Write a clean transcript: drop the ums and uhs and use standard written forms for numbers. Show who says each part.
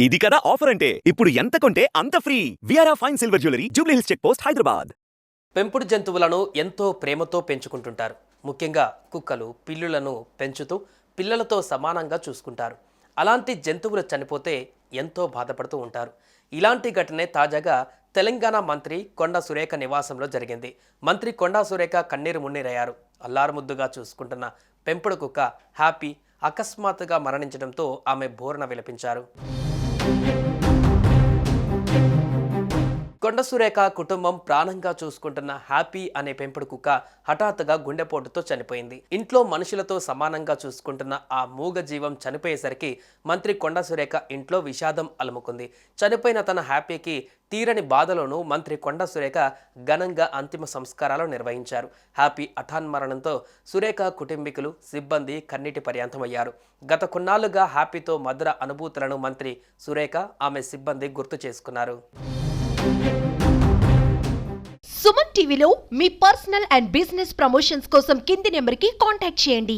Speaker 1: ఇది కదా ఆఫర్ అంటే ఇప్పుడు ఎంత కొంటే అంత ఫ్రీ. విఆర్ఆ fine silver jewellery, Jubilee Hills check post, Hyderabad.
Speaker 2: పెంపుడు జంతువులను ఎంతో ప్రేమతో పెంచుకుంటుంటారు. ముఖ్యంగా కుక్కలు, పిల్లులను పెంచుతూ పిల్లలతో సమానంగా చూసుకుంటారు. అలాంటి జంతువులు చనిపోతే ఎంతో బాధపడుతూ ఉంటారు. ఇలాంటి ఘటనే తాజాగా తెలంగాణ మంత్రి కొండా సురేఖ నివాసంలో జరిగింది. మంత్రి కొండా సురేఖ కన్నీరు మున్నీరయ్యారు. అల్లారుముద్దుగా చూసుకుంటున్న పెంపుడు కుక్క హ్యాపీ అకస్మాత్తుగా మరణించడంతో ఆమె బోరున విలపించారు. కొండ సురేఖ కుటుంబం ప్రాణంగా చూసుకుంటున్న హ్యాపీ అనే పెంపుడు కుక్క హఠాత్తుగా గుండెపోటుతో చనిపోయింది. ఇంట్లో మనుషులతో సమానంగా చూసుకుంటున్న ఆ మూగ జీవం చనిపోయేసరికి మంత్రి కొండ సురేఖ ఇంట్లో విషాదం అలుముకుంది. చనిపోయిన తన హ్యాపీకి తీరని బాధలోనూ మంత్రి కొండ సురేఖ ఘనంగా అంతిమ సంస్కారాలు నిర్వహించారు. హ్యాపీ మరణంతో సురేఖ కుటుంబీకులు, సిబ్బంది కన్నీటి పర్యాంతమయ్యారు. గత కొన్నాళ్లుగా హ్యాపీతో మధుర అనుభూతులను మంత్రి సురేఖ, ఆమె సిబ్బంది గుర్తు చేసుకున్నారు.
Speaker 3: సుమన్ టీవీలో మీ పర్సనల్ అండ్ బిజినెస్ ప్రమోషన్స్ కోసం కింది నెంబర్కి కాంటాక్ట్ చేయండి.